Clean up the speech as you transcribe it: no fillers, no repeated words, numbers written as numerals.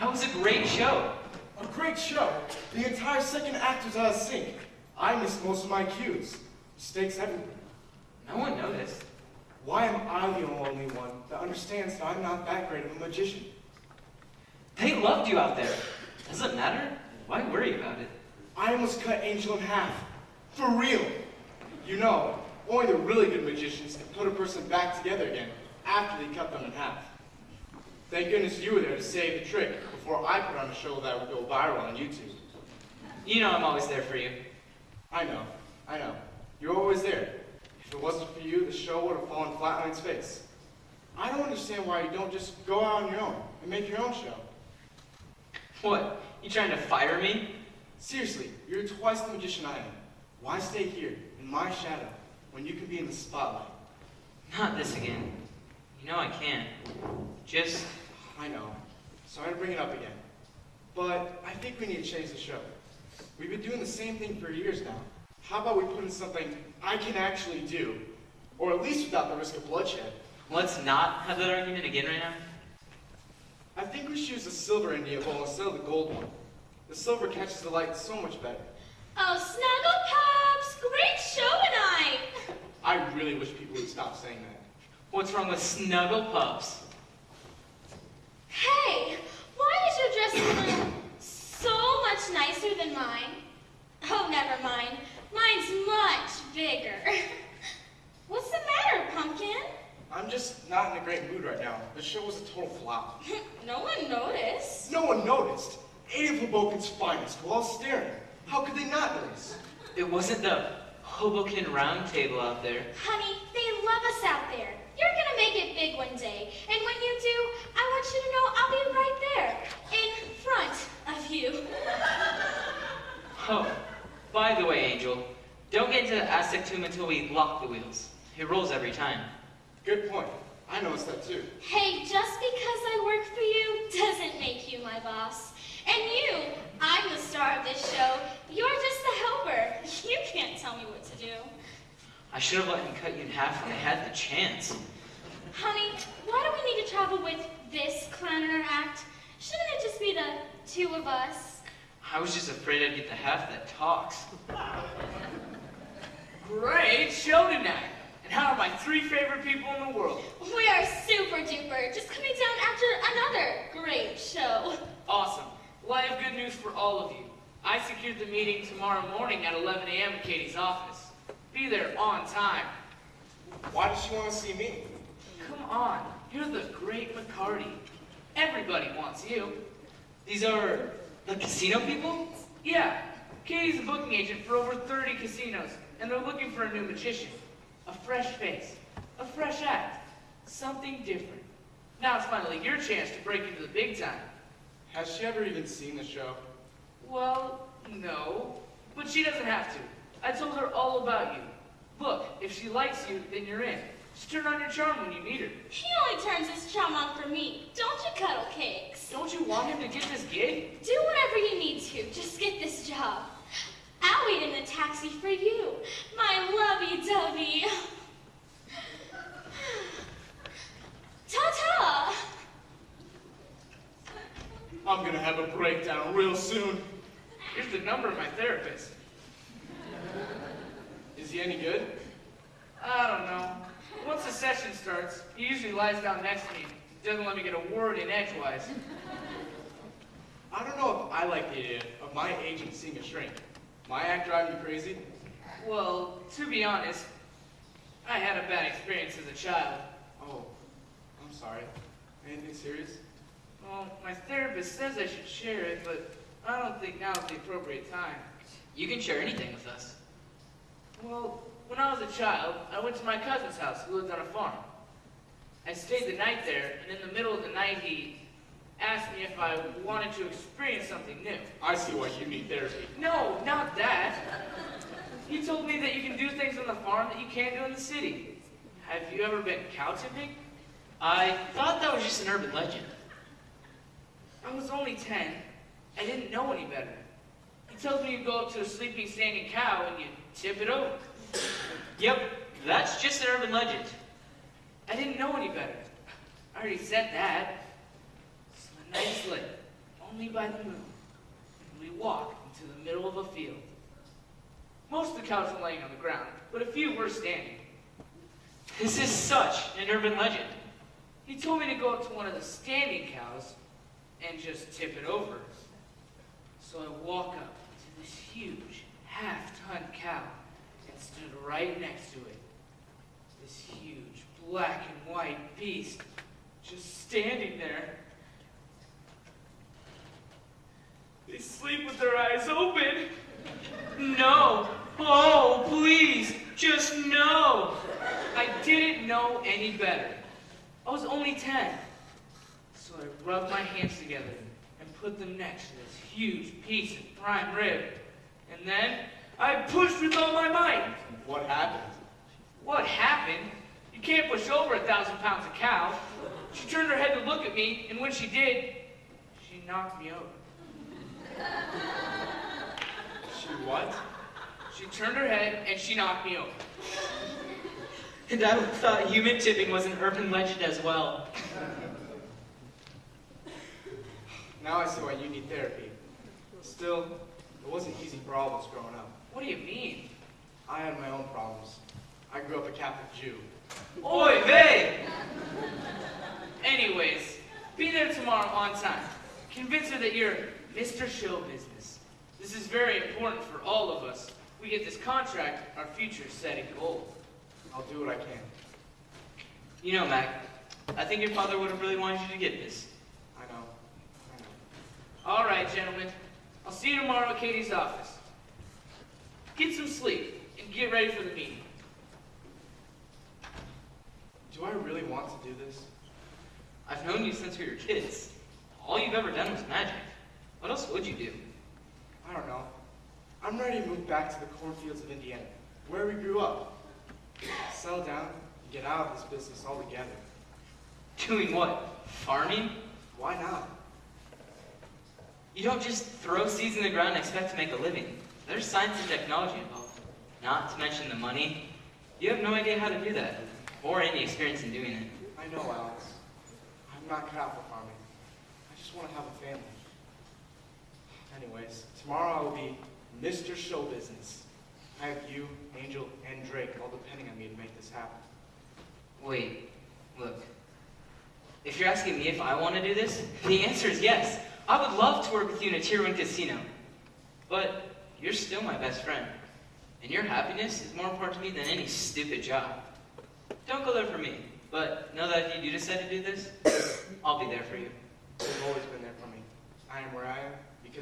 That was a great show. A great show? The entire second act was out of sync. I missed most of my cues. Mistakes everywhere. No one noticed. Why am I the only one that understands that I'm not that great of a magician? They loved you out there. Does it matter? Why worry about it? I almost cut Angel in half. For real. You know, only the really good magicians can put a person back together again after they cut them in half. Thank goodness you were there to save the trick before I put on a show that would go viral on YouTube. You know I'm always there for you. I know. You're always there. If it wasn't for you, the show would have fallen flat on its face. I don't understand why you don't just go out on your own and make your own show. What? You trying to fire me? Seriously, you're twice the magician I am. Why stay here, in my shadow, when you can be in the spotlight? Not this again. You know I can't. Just... I know. Sorry to bring it up again. But I think we need to change the show. We've been doing the same thing for years now. How about we put in something I can actually do? Or at least without the risk of bloodshed. Let's not have that argument again right now. I think we should use the silver India bowl instead of the gold one. The silver catches the light so much better. Oh, Snuggle Pups! Great show tonight! I really wish people would stop saying that. What's wrong with Snuggle Pups? Hey, why is your dressing room so much nicer than mine? Oh, never mind. Mine's much bigger. What's the matter, Pumpkin? I'm just not in a great mood right now. The show was a total flop. No one noticed. No one noticed. 8 of Hoboken's finest were all staring. How could they not notice? It wasn't the Hoboken Round Table out there. Honey, they love us out there. You're gonna make it big one day. And when you do, I want you to know I'll be right there, in front of you. Oh, by the way, Angel, don't get into the Aztec tomb until we lock the wheels. It rolls every time. Good point. I noticed that too. Hey, just because I work for you doesn't make you my boss. And you, I'm the star of this show. You're just the helper. You can't tell me what to do. I should have let him cut you in half when I had the chance. Honey, why do we need to travel with this clown in our act? Shouldn't it just be the two of us? I was just afraid I'd get the half that talks. Great show tonight. And how are my 3 favorite people in the world? We are super duper, just coming down after another great show. Awesome. Well, I have good news for all of you. I secured the meeting tomorrow morning at 11 a.m. in Katie's office. Be there on time. Why does she want to see me? Come on, you're the great Macardi. Everybody wants you. These are the casino people? Yeah, Katie's a booking agent for over 30 casinos, and they're looking for a new magician. A fresh face, a fresh act, something different. Now it's finally your chance to break into the big time. Has she ever even seen the show? Well, no, but she doesn't have to. I told her all about you. Look, if she likes you, then you're in. Just turn on your charm when you meet her. He only turns his charm on for me. Don't you cuddle cakes? Don't you want him to get this gig? Do whatever you need to. Just get this job. I'll wait in the taxi for you, my lovey-dovey. Ta-ta! I'm gonna have a breakdown real soon. Here's the number of my therapist. Is he any good? I don't know. Once the session starts, he usually lies down next to me. Doesn't let me get a word in edgewise. I don't know if I like the idea of my agent seeing a shrink. My act drive you crazy? Well, to be honest, I had a bad experience as a child. Oh, I'm sorry. Anything serious? Well, my therapist says I should share it, but I don't think now is the appropriate time. You can share anything with us. Well, when I was a child, I went to my cousin's house who lived on a farm. I stayed the night there, and in the middle of the night he asked me if I wanted to experience something new. I see why you need therapy. No, not that. He told me that you can do things on the farm that you can't do in the city. Have you ever been cow tipping? I thought that was just an urban legend. I was only 10. I didn't know any better. He tells me you go up to a sleeping, standing cow and you tip it over. Yep, that's just an urban legend. I didn't know any better. I already said that. So the night slid. by the moon, and we walked into the middle of a field. Most of the cows were laying on the ground, but a few were standing. This is such an urban legend. He told me to go up to one of the standing cows and just tip it over. So I walk up to this huge, half-ton cow and stood right next to it. This huge, black and white beast just standing there. They sleep with their eyes open. No! Oh, please! Just no! I didn't know any better. I was only 10. So I rubbed my hands together and put them next to this huge piece of prime rib. And then I pushed with all my might. What happened? What happened? You can't push over 1,000 pounds of cow. She turned her head to look at me, and when she did, she knocked me over. She what? She turned her head and she knocked me over. And I thought human tipping was an urban legend as well. Now I see why you need therapy. Still, it wasn't easy for all of us growing up. What do you mean? I had my own problems. I grew up a Catholic Jew. Oy vey! Anyways, be there tomorrow on time. Convince her that you're Mr. Show Business. This is very important for all of us. We get this contract, our future's set in gold. I'll do what I can. You know, Mac, I think your father would have really wanted you to get this. I know. All right, gentlemen. I'll see you tomorrow at Katie's office. Get some sleep and get ready for the meeting. Do I really want to do this? I've known you since we were kids. All you've ever done was magic. What else would you do? I don't know. I'm ready to move back to the cornfields of Indiana, where we grew up. Settle down and get out of this business altogether. Doing what? Farming? Why not? You don't just throw seeds in the ground and expect to make a living. There's science and technology involved. Not to mention the money. You have no idea how to do that, or any experience in doing it. I know, Alex. I'm not cut out for farming. I just want to have a family. Anyways, tomorrow I will be Mr. Show Business. I have you, Angel, and Drake all depending on me to make this happen. Wait, look. If you're asking me if I want to do this, the answer is yes. I would love to work with you in a Tier 1 casino. But you're still my best friend. And your happiness is more important to me than any stupid job. Don't go there for me. But know that if you do decide to do this, I'll be there for you. You've always been there for me. I am where I am because